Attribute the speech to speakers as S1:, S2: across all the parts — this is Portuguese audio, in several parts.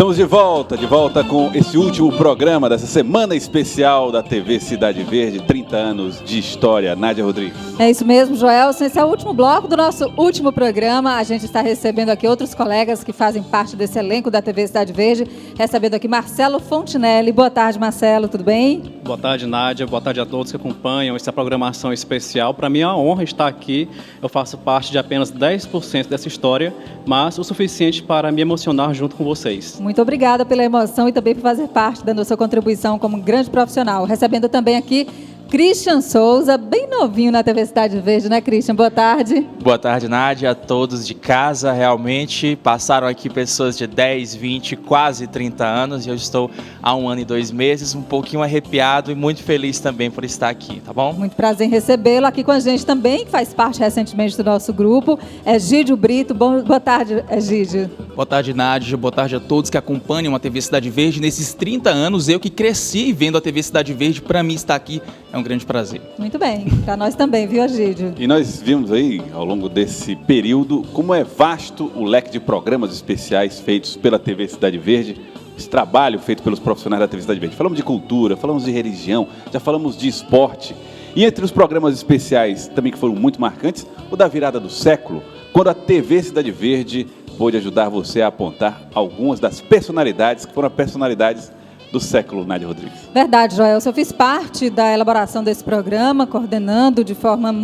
S1: Estamos de volta com esse último programa dessa semana especial da TV Cidade Verde, 30 anos de história. Nádia Rodrigues.
S2: É isso mesmo, Joelson. Esse é o último bloco do nosso último programa. A gente está recebendo aqui outros colegas que fazem parte desse elenco da TV Cidade Verde. Recebendo aqui Marcelo Fontinelli. Boa tarde, Marcelo. Tudo bem?
S3: Boa tarde, Nádia. Boa tarde a todos que acompanham essa programação especial. Para mim é uma honra estar aqui. Eu faço parte de apenas 10% dessa história, mas o suficiente para me emocionar junto com vocês.
S2: Muito obrigada pela emoção e também por fazer parte, dando a sua contribuição como um grande profissional. Recebendo também aqui Christian Souza, bem novinho na TV Cidade Verde, né, Christian? Boa tarde.
S4: Boa tarde, Nádia, a todos de casa. Realmente passaram aqui pessoas de 10, 20, quase 30 anos e eu estou há 1 ano e 2 meses, um pouquinho arrepiado e muito feliz também por estar aqui, tá bom?
S2: Muito prazer em recebê-lo aqui com a gente também, que faz parte recentemente do nosso grupo, é Egídio Brito. Boa tarde, Egídio.
S5: Boa tarde, Nádia. Boa tarde a todos que acompanham a TV Cidade Verde. Nesses 30 anos, eu que cresci vendo a TV Cidade Verde, para mim estar aqui é um grande prazer.
S2: Muito bem, para nós também, viu, Egídio?
S1: E nós vimos aí, ao longo desse período, como é vasto o leque de programas especiais feitos pela TV Cidade Verde, esse trabalho feito pelos profissionais da TV Cidade Verde. Falamos de cultura, falamos de religião, já falamos de esporte. E entre os programas especiais, também que foram muito marcantes, o da virada do século, quando a TV Cidade Verde pôde ajudar você a apontar algumas das personalidades que foram personalidades do século, Nádia Rodrigues.
S2: Verdade, Joelson. Eu fiz parte da elaboração desse programa, coordenando de forma com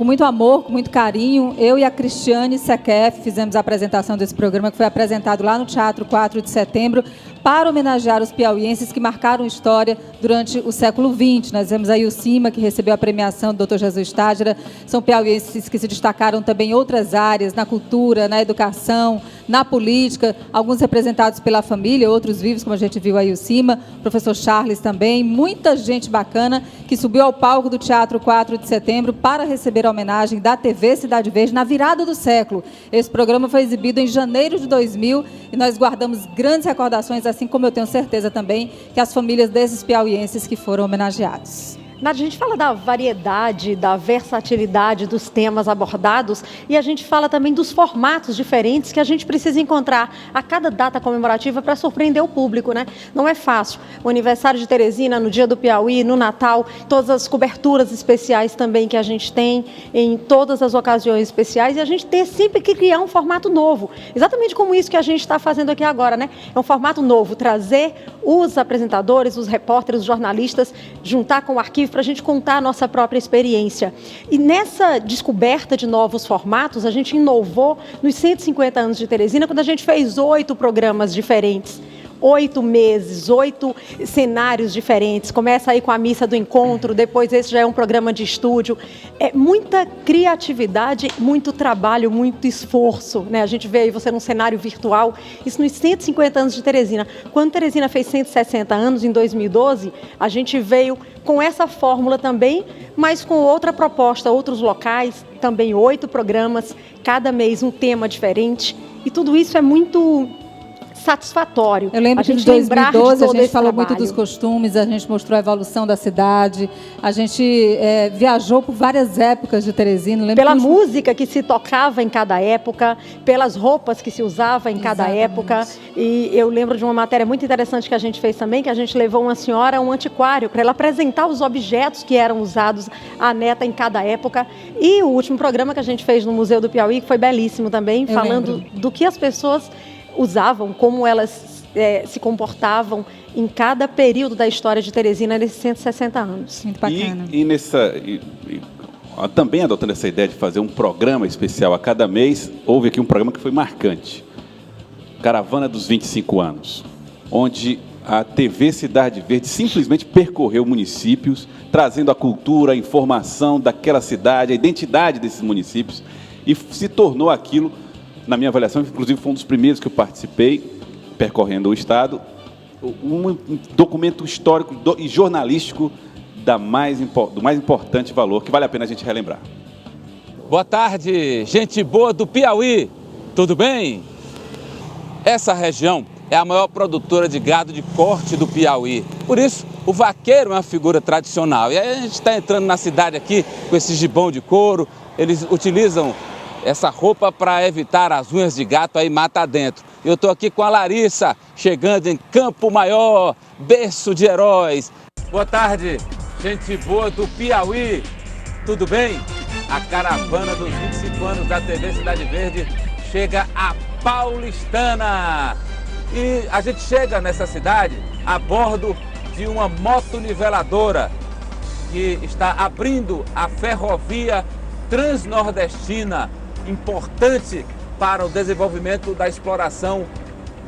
S2: muito amor, com muito carinho. Eu e a Cristiane Sequef fizemos a apresentação desse programa, que foi apresentado lá no Teatro 4 de Setembro, para homenagear os piauienses que marcaram história durante o século XX. Nós vemos aí o Cima, que recebeu a premiação do Dr. Jesus Tádera. São piauienses que se destacaram também em outras áreas, na cultura, na educação, na política, alguns representados pela família, outros vivos, como a gente viu aí o Cima, o professor Charles também, muita gente bacana que subiu ao palco do Teatro 4 de Setembro para receber a homenagem da TV Cidade Verde na virada do século. Esse programa foi exibido em janeiro de 2000 e nós guardamos grandes recordações, assim como eu tenho certeza também que as famílias desses piauienses que foram homenageados.
S6: Nádia, a gente fala da variedade, da versatilidade dos temas abordados e a gente fala também dos formatos diferentes que a gente precisa encontrar a cada data comemorativa para surpreender o público, né? Não é fácil. O aniversário de Teresina, no dia do Piauí, no Natal, todas as coberturas especiais também que a gente tem em todas as ocasiões especiais e a gente tem sempre que criar um formato novo. Exatamente como isso que a gente está fazendo aqui agora, né? É um formato novo, trazer os apresentadores, os repórteres, os jornalistas, juntar com o arquivo para a gente contar a nossa própria experiência. E nessa descoberta de novos formatos, a gente inovou nos 150 anos de Teresina, quando a gente fez 8 programas diferentes. 8 meses, 8 cenários diferentes. Começa aí com a missa do encontro, depois esse já é um programa de estúdio. É muita criatividade, muito trabalho, muito esforço, né? A gente vê aí você num cenário virtual, isso nos 150 anos de Teresina. Quando Teresina fez 160 anos, em 2012, a gente veio com essa fórmula também, mas com outra proposta, outros locais, também 8 programas, cada mês um tema diferente. E tudo isso é muito satisfatório.
S2: Eu lembro que em 2012 a gente falou muito dos costumes, a gente mostrou a evolução da cidade, a gente viajou por várias épocas de Teresina.
S6: Pela música que se tocava em cada época, pelas roupas que se usava em cada época. E eu lembro de uma matéria muito interessante que a gente fez também, que a gente levou uma senhora a um antiquário para ela apresentar os objetos que eram usados à neta em cada época. E o último programa que a gente fez no Museu do Piauí, que foi belíssimo também, falando do que as pessoas usavam, como elas se comportavam em cada período da história de Teresina nesses 160 anos.
S2: Muito bacana.
S1: Também adotando essa ideia de fazer um programa especial a cada mês, houve aqui um programa que foi marcante. Caravana dos 25 anos, onde a TV Cidade Verde simplesmente percorreu municípios, trazendo a cultura, a informação daquela cidade, a identidade desses municípios, e se tornou aquilo. Na minha avaliação, inclusive foi um dos primeiros que eu participei, percorrendo o Estado, um documento histórico e jornalístico do mais importante valor, que vale a pena a gente relembrar.
S7: Boa tarde, gente boa do Piauí, tudo bem? Essa região é a maior produtora de gado de corte do Piauí, por isso o vaqueiro é uma figura tradicional. E aí a gente está entrando na cidade aqui com esse gibão de couro, eles utilizam essa roupa para evitar as unhas de gato aí mata dentro. Eu estou aqui com a Larissa, chegando em Campo Maior, berço de heróis. Boa tarde, gente boa do Piauí, tudo bem? A caravana dos 25 anos da TV Cidade Verde chega a Paulistana. E a gente chega nessa cidade a bordo de uma motoniveladora que está abrindo a ferrovia transnordestina, importante para o desenvolvimento da exploração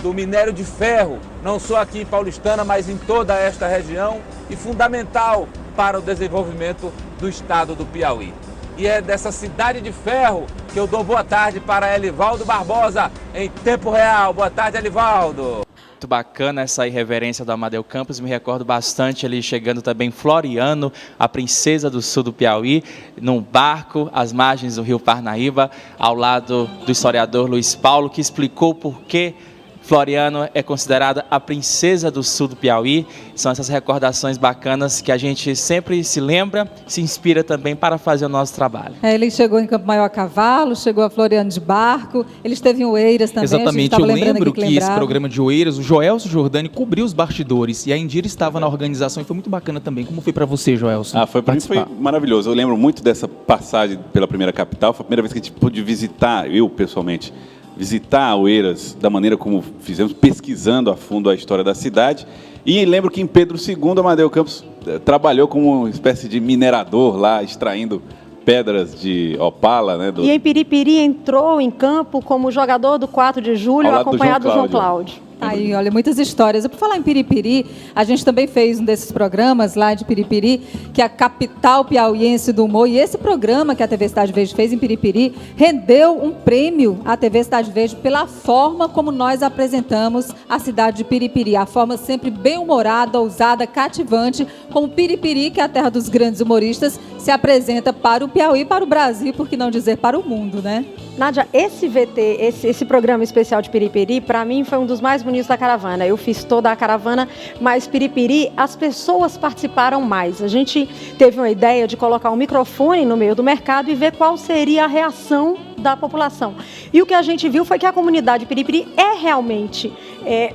S7: do minério de ferro, não só aqui em Paulistana, mas em toda esta região, e fundamental para o desenvolvimento do estado do Piauí. E é dessa cidade de ferro que eu dou boa tarde para Elivaldo Barbosa, em tempo real. Boa tarde, Elivaldo.
S4: Muito bacana essa irreverência do Amadeu Campos, me recordo bastante ali chegando também Floriano, a princesa do sul do Piauí, num barco às margens do rio Parnaíba, ao lado do historiador Luiz Paulo, que explicou por que Floriano é considerada a princesa do sul do Piauí. São essas recordações bacanas que a gente sempre se lembra, se inspira também para fazer o nosso trabalho.
S2: Ele chegou em Campo Maior a cavalo, chegou a Floriano de barco, ele esteve em Oeiras também.
S5: Exatamente, eu lembro que esse programa de Oeiras, o Joelson Jordani cobriu os bastidores e a Indira estava na organização e foi muito bacana também. Como foi para você, Joelson?
S1: Para mim foi maravilhoso. Eu lembro muito dessa passagem pela primeira capital, foi a primeira vez que a gente pôde visitar, eu pessoalmente, visitar Oeiras da maneira como fizemos, pesquisando a fundo a história da cidade. E lembro que em Pedro II, Amadeu Campos trabalhou como uma espécie de minerador lá, extraindo pedras de opala. Né,
S6: E em Piripiri entrou em campo como jogador do 4 de julho, acompanhado do João Cláudio.
S2: Aí, olha, muitas histórias. Por falar em Piripiri, a gente também fez um desses programas lá de Piripiri, que é a capital piauiense do humor. E esse programa que a TV Cidade Verde fez em Piripiri rendeu um prêmio à TV Cidade Verde pela forma como nós apresentamos a cidade de Piripiri. A forma sempre bem-humorada, ousada, cativante, como Piripiri, que é a terra dos grandes humoristas, se apresenta para o Piauí, para o Brasil, por que não dizer para o mundo, né?
S6: Nádia, esse VT, esse programa especial de Piripiri, para mim foi um dos mais bonitos da caravana. Eu fiz toda a caravana, mas Piripiri, as pessoas participaram mais. A gente teve uma ideia de colocar um microfone no meio do mercado e ver qual seria a reação da população. E o que a gente viu foi que a comunidade de Piripiri é realmente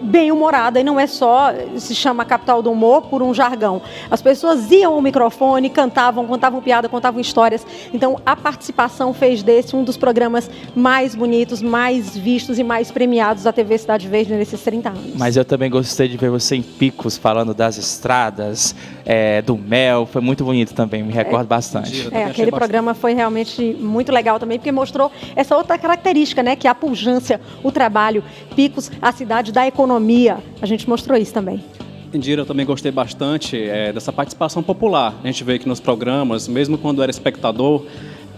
S6: bem-humorada e não é só, se chama capital do humor por um jargão. As pessoas iam ao microfone, contavam piada, contavam histórias. Então, a participação fez desse um dos programas mais bonitos, mais vistos e mais premiados da TV Cidade Verde nesses 30 anos.
S4: Mas eu também gostei de ver você em Picos, falando das estradas, do mel. Foi muito bonito também, me recordo bastante.
S6: Aquele programa foi realmente muito legal também, porque mostrou essa outra característica, né, que é a pujança, o trabalho. Picos, a cidade da economia. A gente mostrou isso também.
S3: Indira, eu também gostei bastante dessa participação popular. A gente vê que nos programas, mesmo quando era espectador,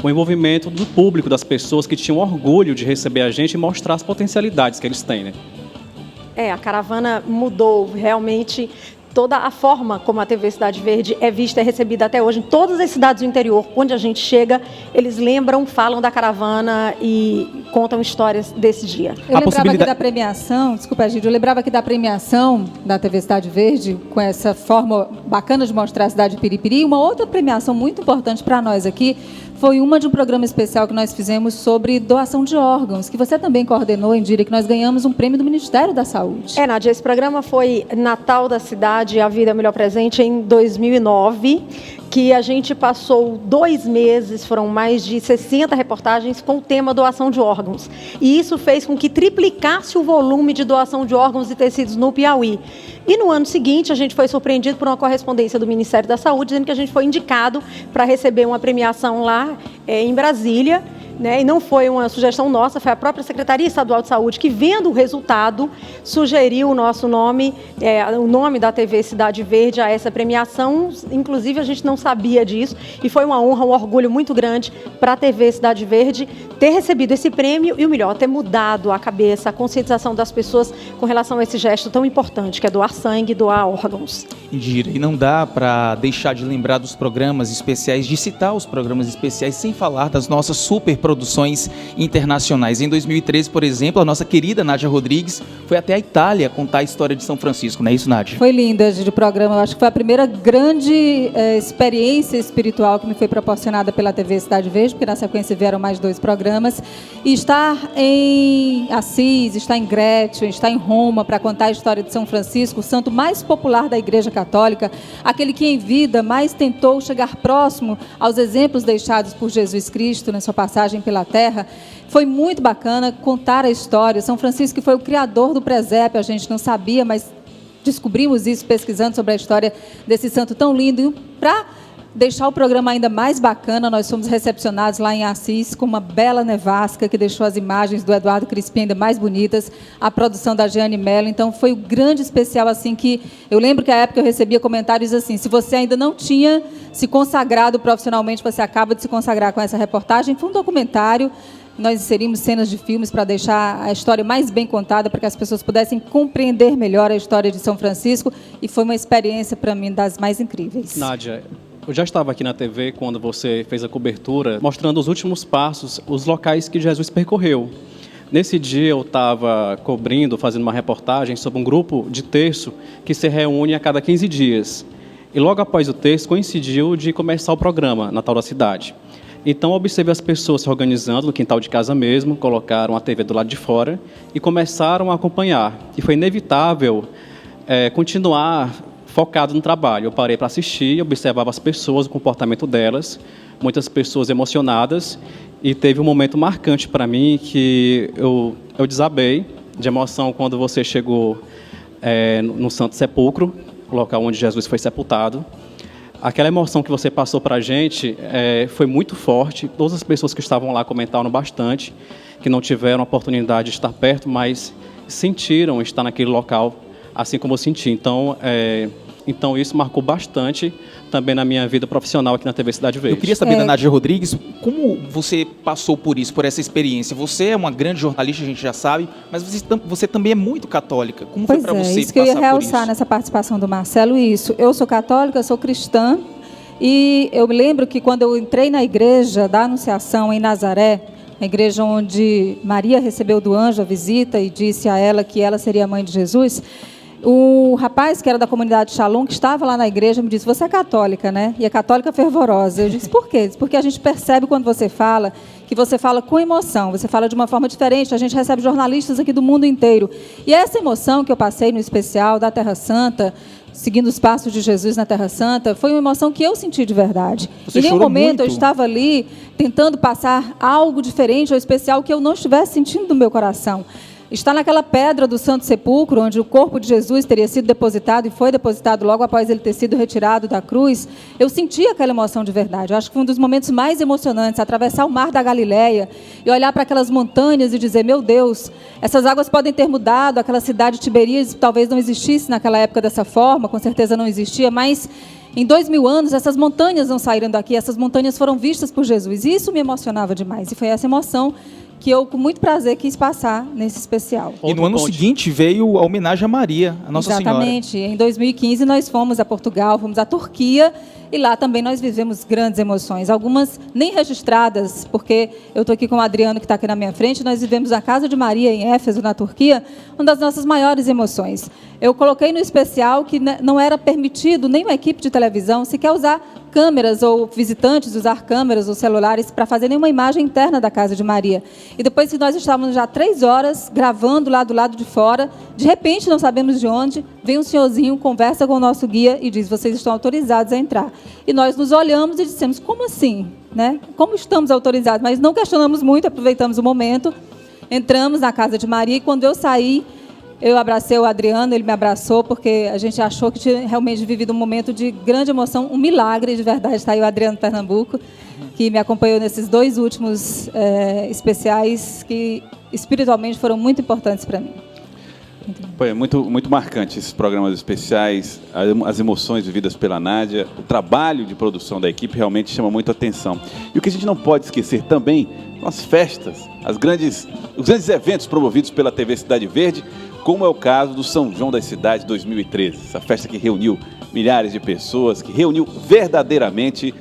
S3: o envolvimento do público, das pessoas que tinham orgulho de receber a gente e mostrar as potencialidades que eles têm, né?
S6: A caravana mudou realmente toda a forma como a TV Cidade Verde é vista e recebida até hoje. Em todas as cidades do interior, onde a gente chega, eles lembram, falam da caravana e contam histórias desse dia.
S2: Eu lembrava aqui da premiação, desculpa, Gide, eu lembrava aqui da premiação da TV Cidade Verde, com essa forma bacana de mostrar a cidade de Piripiri. Uma outra premiação muito importante para nós aqui foi uma de um programa especial que nós fizemos sobre doação de órgãos, que você também coordenou, Indira, que nós ganhamos um prêmio do Ministério da Saúde.
S6: Nádia, esse programa foi Natal da Cidade, A Vida é Melhor Presente, em 2009, que a gente passou 2 meses, foram mais de 60 reportagens com o tema doação de órgãos. E isso fez com que triplicasse o volume de doação de órgãos e tecidos no Piauí. E no ano seguinte, a gente foi surpreendido por uma correspondência do Ministério da Saúde, dizendo que a gente foi indicado para receber uma premiação lá em Brasília. E não foi uma sugestão nossa, foi a própria Secretaria Estadual de Saúde que, vendo o resultado, sugeriu o nosso nome, o nome da TV Cidade Verde a essa premiação. Inclusive, a gente não sabia disso e foi uma honra, um orgulho muito grande para a TV Cidade Verde ter recebido esse prêmio e, o melhor, ter mudado a cabeça, a conscientização das pessoas com relação a esse gesto tão importante, que é doar sangue, doar órgãos.
S5: Indira, e não dá para deixar de lembrar dos programas especiais, de citar os programas especiais sem falar das nossas super produções internacionais. Em 2013, por exemplo, a nossa querida Nádia Rodrigues foi até a Itália contar a história de São Francisco, não é isso, Nádia?
S2: Foi linda de programa, eu acho que foi a primeira grande experiência espiritual que me foi proporcionada pela TV Cidade Verde, porque na sequência vieram mais 2 programas, e estar em Assis, estar em Grétio, estar em Roma para contar a história de São Francisco, o santo mais popular da Igreja Católica, aquele que em vida mais tentou chegar próximo aos exemplos deixados por Jesus Cristo na sua passagem pela terra. Foi muito bacana contar a história. São Francisco, que foi o criador do presépio, a gente não sabia, mas descobrimos isso pesquisando sobre a história desse santo tão lindo. Para deixar o programa ainda mais bacana, nós fomos recepcionados lá em Assis com uma bela nevasca que deixou as imagens do Eduardo Crispim ainda mais bonitas, a produção da Jeane Mello. Então foi o grande especial, assim, que eu lembro que à época eu recebia comentários assim: se você ainda não tinha se consagrado profissionalmente, você acaba de se consagrar com essa reportagem. Foi um documentário. Nós inserimos cenas de filmes para deixar a história mais bem contada, para que as pessoas pudessem compreender melhor a história de São Francisco, e foi uma experiência, para mim, das mais incríveis.
S3: Nádia, eu já estava aqui na TV quando você fez a cobertura, mostrando os últimos passos, os locais que Jesus percorreu. Nesse dia eu estava cobrindo, fazendo uma reportagem sobre um grupo de terço que se reúne a cada 15 dias. E logo após o terço coincidiu de começar o programa Natal da Cidade. Então, observei as pessoas se organizando no quintal de casa mesmo, colocaram a TV do lado de fora e começaram a acompanhar. E foi inevitável continuar focado no trabalho. Eu parei para assistir, observava as pessoas, o comportamento delas, muitas pessoas emocionadas, e teve um momento marcante para mim que eu desabei de emoção quando você chegou no Santo Sepulcro, o local onde Jesus foi sepultado. Aquela emoção que você passou para a gente foi muito forte. Todas as pessoas que estavam lá comentaram bastante, que não tiveram a oportunidade de estar perto, mas sentiram estar naquele local, assim como eu senti. Então isso marcou bastante também na minha vida profissional aqui na TV Cidade Verde.
S5: Eu queria saber da Nádia Rodrigues, como você passou por isso, por essa experiência? Você é uma grande jornalista, a gente já sabe, mas você também é muito católica. Como foi para você passar por isso?
S2: Isso que eu ia realçar nessa participação do Marcelo, isso. Eu sou católica, sou cristã, e eu me lembro que quando eu entrei na igreja da Anunciação em Nazaré, a igreja onde Maria recebeu do anjo a visita e disse a ela que ela seria a mãe de Jesus, o rapaz que era da comunidade Shalom, que estava lá na igreja, me disse: você é católica, né? E é católica fervorosa. Eu disse: por quê? Ele disse: porque a gente percebe quando você fala, que você fala com emoção, você fala de uma forma diferente. A gente recebe jornalistas aqui do mundo inteiro. E essa emoção que eu passei no especial da Terra Santa, seguindo os passos de Jesus na Terra Santa, foi uma emoção que eu senti de verdade. Em nenhum momento eu estava ali tentando passar algo diferente ou especial que eu não estivesse sentindo no meu coração. Está naquela pedra do Santo Sepulcro, onde o corpo de Jesus teria sido depositado e foi depositado logo após ele ter sido retirado da cruz. Eu senti aquela emoção de verdade. Eu acho que foi um dos momentos mais emocionantes, atravessar o mar da Galileia e olhar para aquelas montanhas e dizer: meu Deus, essas águas podem ter mudado, aquela cidade de Tiberíades talvez não existisse naquela época dessa forma, com certeza não existia, mas em 2000 anos essas montanhas não saíram daqui, essas montanhas foram vistas por Jesus. E isso me emocionava demais, e foi essa emoção que eu, com muito prazer, quis passar nesse especial.
S5: E no ano seguinte veio a homenagem a Maria, a Nossa Senhora.
S2: Exatamente. Em 2015 nós fomos a Portugal, fomos à Turquia, e lá também nós vivemos grandes emoções. Algumas nem registradas, porque eu estou aqui com o Adriano, que está aqui na minha frente. Nós vivemos a Casa de Maria, em Éfeso, na Turquia, uma das nossas maiores emoções. Eu coloquei no especial que não era permitido nem uma equipe de televisão sequer usar câmeras, ou visitantes usar câmeras ou celulares para fazer nenhuma imagem interna da Casa de Maria. E depois que nós estávamos já 3 horas gravando lá do lado de fora, de repente, não sabemos de onde, vem um senhorzinho, conversa com o nosso guia e diz: vocês estão autorizados a entrar. E nós nos olhamos e dissemos: como assim? Né? Como estamos autorizados? Mas não questionamos muito, aproveitamos o momento, entramos na Casa de Maria, e quando eu saí, eu abracei o Adriano, ele me abraçou, porque a gente achou que tinha realmente vivido um momento de grande emoção, um milagre de verdade. Está aí o Adriano Pernambuco, que me acompanhou nesses 2 últimos especiais, que espiritualmente foram muito importantes para mim.
S1: Foi muito marcante esses programas especiais, as emoções vividas pela Nádia, o trabalho de produção da equipe realmente chama muito a atenção. E o que a gente não pode esquecer também são as festas, os grandes eventos promovidos pela TV Cidade Verde, como é o caso do São João das Cidades 2013, essa festa que reuniu milhares de pessoas, que reuniu verdadeiramente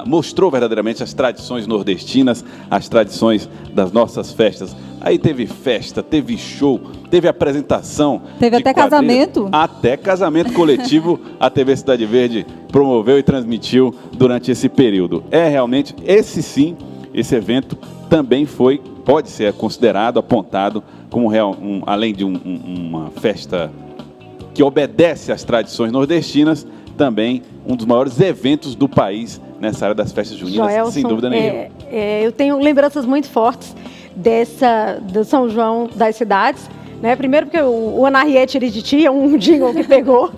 S1: mostrou verdadeiramente as tradições nordestinas, as tradições das nossas festas. Aí teve festa, teve show, teve apresentação.
S2: Teve até casamento.
S1: Até casamento coletivo a TV Cidade Verde promoveu e transmitiu durante esse período. Realmente, esse evento também pode ser considerado, apontado como além de uma festa que obedece às tradições nordestinas, também um dos maiores eventos do país nessa área das festas juninas,
S6: Joelson,
S1: sem dúvida nenhuma.
S6: Eu tenho lembranças muito fortes do São João das cidades, né? Primeiro porque o Anahriete Iriditi é um jingle que pegou.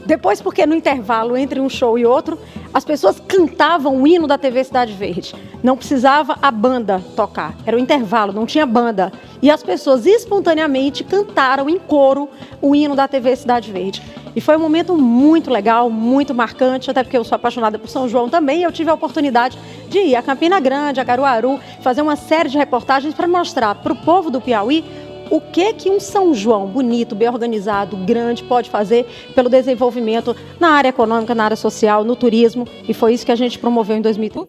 S6: Depois porque no intervalo entre um show e outro, as pessoas cantavam o hino da TV Cidade Verde. Não precisava a banda tocar, era o intervalo, não tinha banda. E as pessoas espontaneamente cantaram em coro o hino da TV Cidade Verde. E foi um momento muito legal, muito marcante, até porque eu sou apaixonada por São João também. Eu tive a oportunidade de ir a Campina Grande, a Caruaru, fazer uma série de reportagens para mostrar para o povo do Piauí o que um São João bonito, bem organizado, grande, pode fazer pelo desenvolvimento na área econômica, na área social, no turismo. E foi isso que a gente promoveu em 2013.